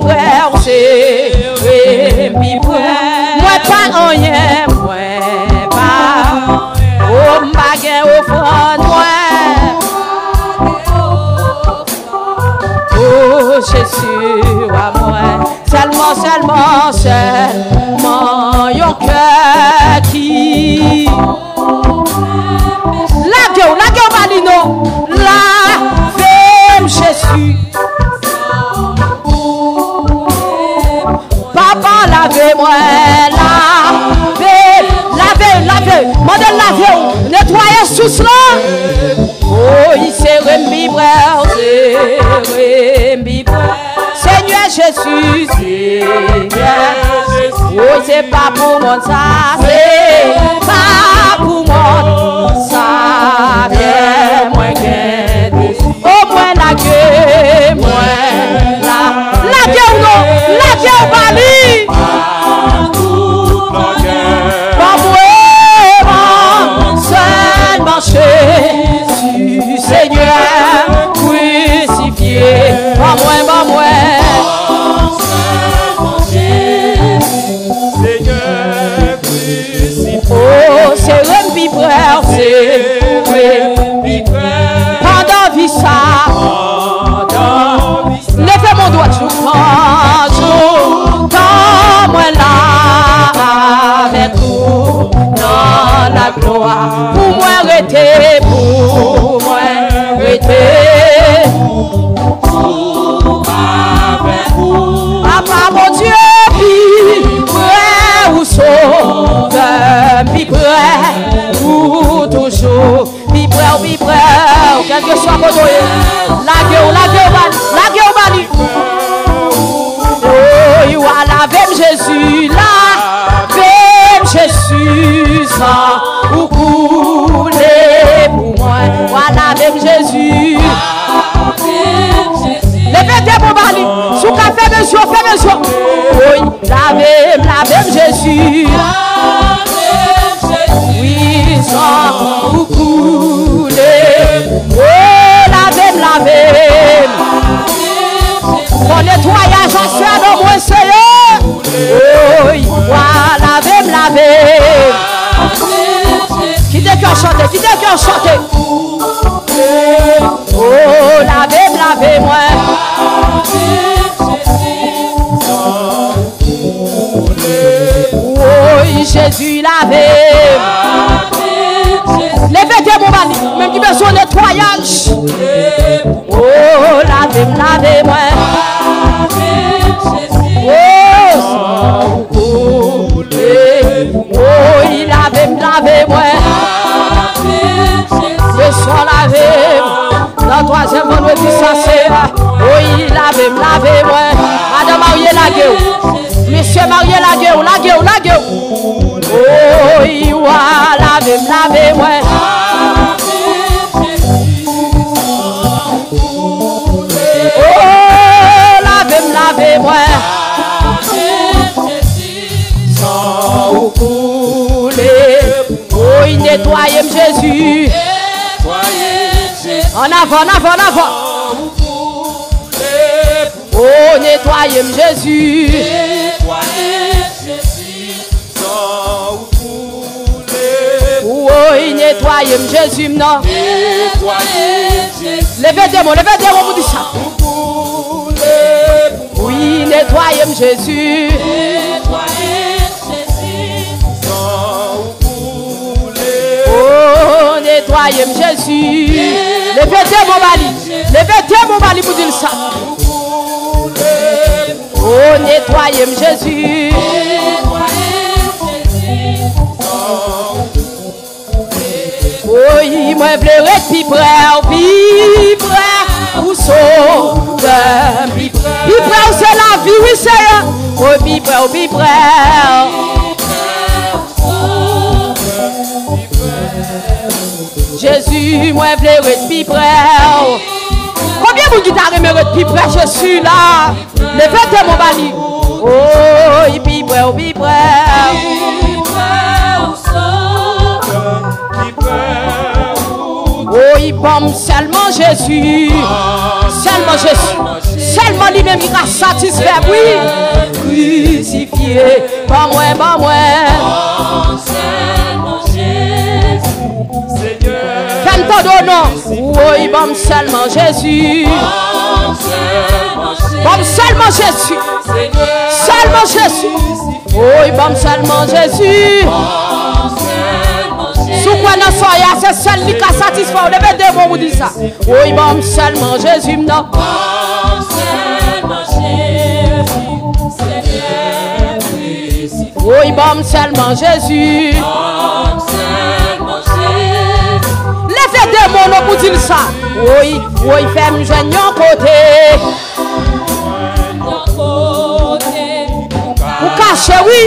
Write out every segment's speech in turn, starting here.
près, serré, mi près. Moi pas rien, moi pas. Oh, m'baguette au front, moi. Oh, Jésus, à moi. Seulement, yon cœur qui. La gueule, Balino. La femme, Jésus. Papa, lavez-moi, lavez. Modèle lavez, nettoyez tout cela. Oh, il s'est remis, Seigneur Jésus, Seigneur. Oh, c'est pas pour moi ça, c'est pas pour moi ça. Viens, moi, oh, moi, la gueule, moi, la gueule, non, la gueule, Bali. Jésus, Seigneur, crucifié, pas moi. Seigneur, crucifié. Oh, c'est un vibreur, c'est pendant vie ça. Levez mon doigt, je quand moi là, avec vous, dans la gloire. Pour moi, arrêtez, Papa, mon Dieu, puis près ou sauveur, puis près ou toujours, puis près, quel que soit mon Dieu, la gueule, Bali. Oh, il va laver Jésus, laver Jésus, sans ou couler pour moi, voilà même Jésus. Levez-toi mon Bali, sous café monsieur. Oui, lavez Jésus. Oui, sans ou couler. Oh, lavez. Mon nettoyage en soi dans mon Seigneur. Oui, voilà, lavez. Qui te cœur chanter. Oh, lavez-moi. Oh, Jésus, lavez. Levez-toi, mon mari, même qui veut son nettoyage. Oh, lavez-moi. Oh, il lavez-moi. Je sois lavé. Dans troisième vendredi, ça c'est là. Oh, il lavez-moi. Madame mariée la gueule. Monsieur marié la gueule. Oh, il va lavez-moi. Oh, lavez-moi. Sans couler. Oh, il nettoie Jésus. En avant. Oh, nettoyez Jésus. Oh, il nettoie Jésus, non. Levez-toi, vous dites ça. Oui, nettoyez Jésus. Oh, nettoyez Jésus. Levez-toi, mon mari, vous dites ça. Oh, nettoyez Jésus. Oh, il m'a pleuré puis près, où sont puis près, où c'est la vie, oui, c'est oh, puis près. Jésus, moi, pleuré puis près. Combien vous guitarez me puis près, je suis là. Levez-toi, mon mari. Oh, puis près, Oh, il bombe seulement Seulement Jésus. Seulement Jésus. Seulement lui-même qui a satisfait, oui. Crucifié. Pas moi, pas moi. Seulement Jésus. Seigneur. Fais-le ton nom. Oui, bon, seulement Jésus. Bon, seulement Jésus. Seulement Jésus. Oui, bon, seulement Jésus. Sous quoi nous soyons, c'est seul qui a satisfait. Levez des mots, vous dites ça. Oui, bon, seulement Jésus. Non. Oui, bon, seulement Jésus. Levez des mots, vous dites ça. Oui, oui, fais-moi joindre un côté. Pour cacher, oui.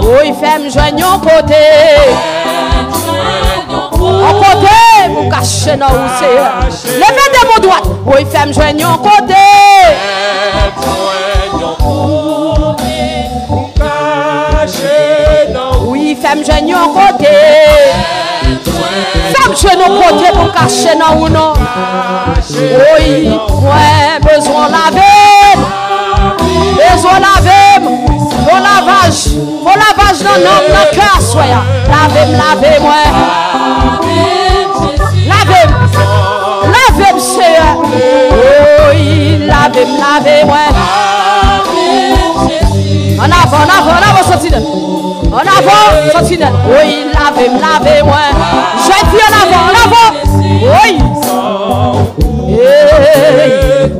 Oui, fais-moi joindre un côté. En côté, pour cacher dans où c'est. Levez des mots droits. Oui, fais-moi joindre un côté. Oui, fais-moi joindre un côté. Fais-moi joindre un côté pour cacher dans où non. Oui, ouais, besoin de laver. Besoin de laver. Bon lavage dans l'homme, dans le cœur, soyez. Lavez-moi. Lavez-moi, Seigneur. Oui, lavez-moi. En avant, sentinelle. En avant, sentinelle. Oui, lavez-moi. Je dis en avant. Oui.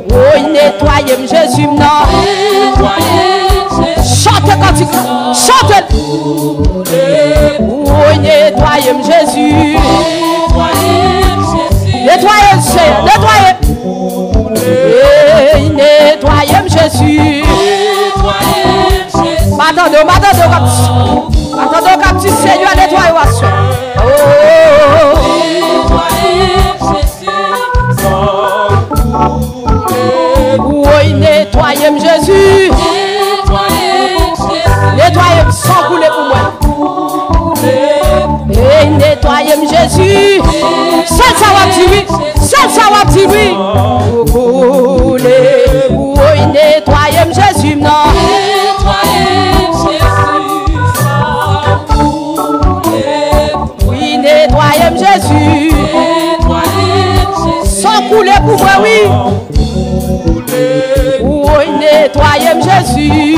Oui, nettoyez-moi, Jésus, non. Chantez cantique. Chantez. Oui, nettoyez-moi, Jésus. Nettoyez-moi, Seigneur. Nettoyez-moi, Jésus. Attendez, petit Seigneur, nettoyez-moi. Oui, nettoyez-moi, Jésus. Nettoyez-moi sans couler pour moi. Et nettoyez-moi, Jésus. Seul ça va dire oui. Seul ça va dire oui. Couler. Oui, nettoyez-moi, Jésus. Non. Oui, nettoyez-moi, Jésus. Sans couler pour moi, oui. Oui, nettoyez-moi, Jésus.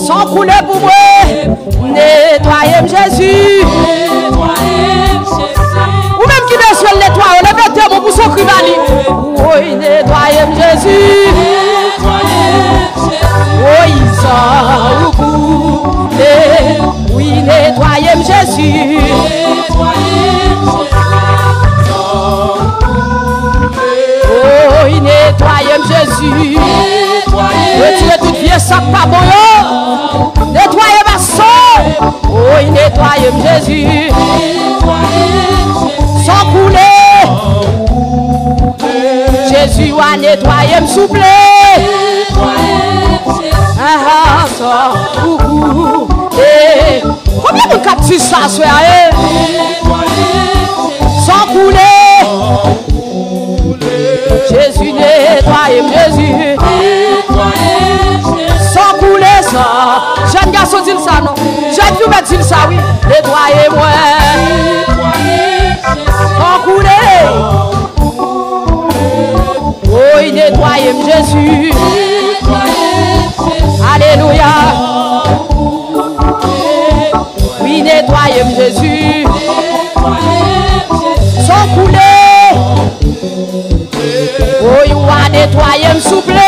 Sans couler pour moi. Nettoyez-moi, Jésus. Ou même qui besoin de nettoyer, levez mon pour son cribali. Oui, nettoyez-moi, Jésus. Oui, sans couler. Oui, nettoyez-moi, Jésus. Oui, nettoyez-moi, Jésus. Retirez tout vieux sac pas bon. Nettoyez ma soeur. Oui, nettoyez-moi, Jésus. Sans couler. Jésus a nettoyé, me souple. Combien de captures ça, soeur? Sans couler. Jésus nettoyé, Jésus. Sans couler ça. Jeune garçon dit ça, non? Jeune fille dit ça, oui. Nettoyez-moi. Sans couler. Oui, nettoyez-moi, Jésus. Alléluia. Oui, nettoyez-moi, Jésus. Sans couler. Oui, on va nettoyer, me souple.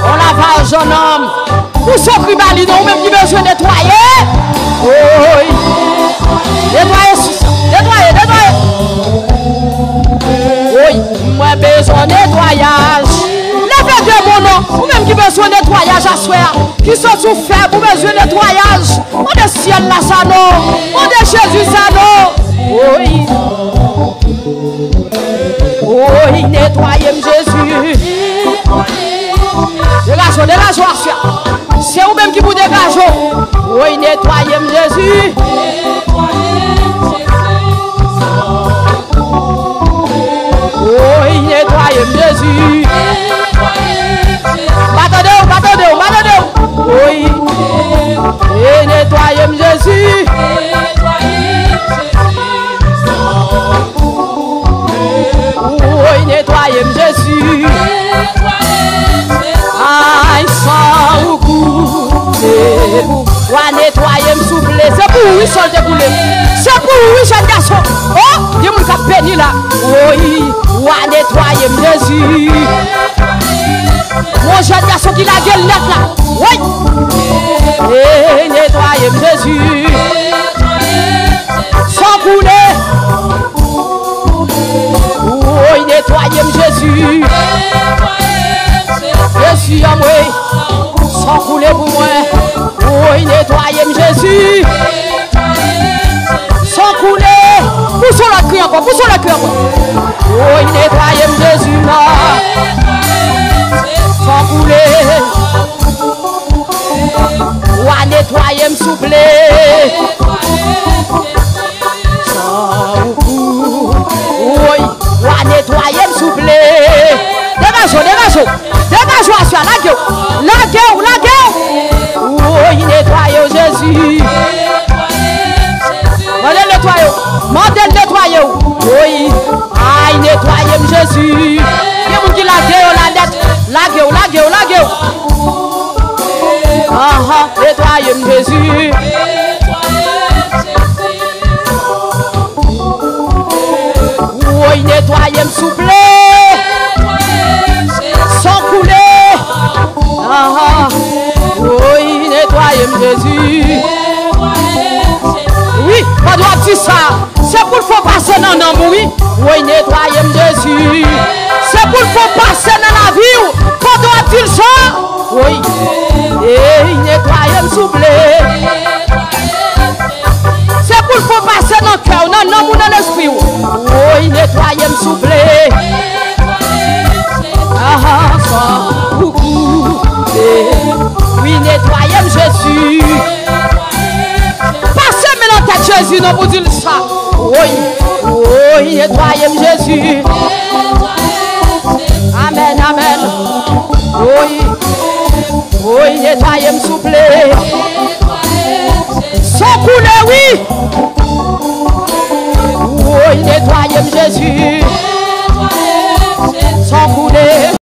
On lavage un homme. Pour ce cribali, non, même qui besoin de nettoyer. Oui. Nettoyer, nettoyer. Oui, moi besoin de nettoyage. Levez de mon nom. Ou même qui besoin de nettoyage à soir. Qui sont tout faibles, pour besoin de nettoyage. On est ciel là, ça non. On est Jésus, ça non. Oui. Oui, nettoyez-moi, Jésus. Dégagez-moi, c'est vous-même qui vous dégagez. Oui, nettoyez-moi, Jésus. nettoyez Jésus. Oui, nettoyez Jésus. Aïe, sans goût. Wa nettoyer m'souple, c'est pour oui sol déboulé. C'est pour oui jeune garçon. Oh, dis mon cap béni là. Oui, wa nettoyer Jésus. Mon jeune garçon qui la gueule net là. Oui. Et nettoyer Jésus. Sans couler. Oui, nettoyer Jésus. Jésus en moi. Sans couler pour moi. Oui, nettoyez Jésus. Sans couler. Poussons la cri encore, poussons la cri encore. Oui, nettoyez Jésus là. Sans couler. Oui, nettoyez s'il plaît. Sans couler. Oui, nettoyez s'il plaît. Dégagez. Dégagez à la gueule. La gueule. Oui, nettoyez Jésus. Mandez nettoyer. Oui. Aïe, nettoyez Jésus. Il y a qui la gueule. Ah, nettoyez Jésus. Oui, nettoyez s'il plaît. Sans couler. Ah, oui, nettoyez Jésus. Oui, on doit dire ça. C'est pour le faire passer dans l'amour. Oui, nettoyez Jésus. C'est pour le faire passer dans la vie. On doit dire ça. Oui, et nettoyez s'il plaît. C'est pour le faire passer dans le cœur, dans l'amour, dans l'esprit. Oui, nettoyez s'il plaît. Ah, ça, beaucoup. Oui, nettoyez Jésus. Passez maintenant ta Jésus, non pour dire ça. Oui, nettoyez Jésus. Amen. Oui, nettoyez s'il vous plaît. Sans couler, oui.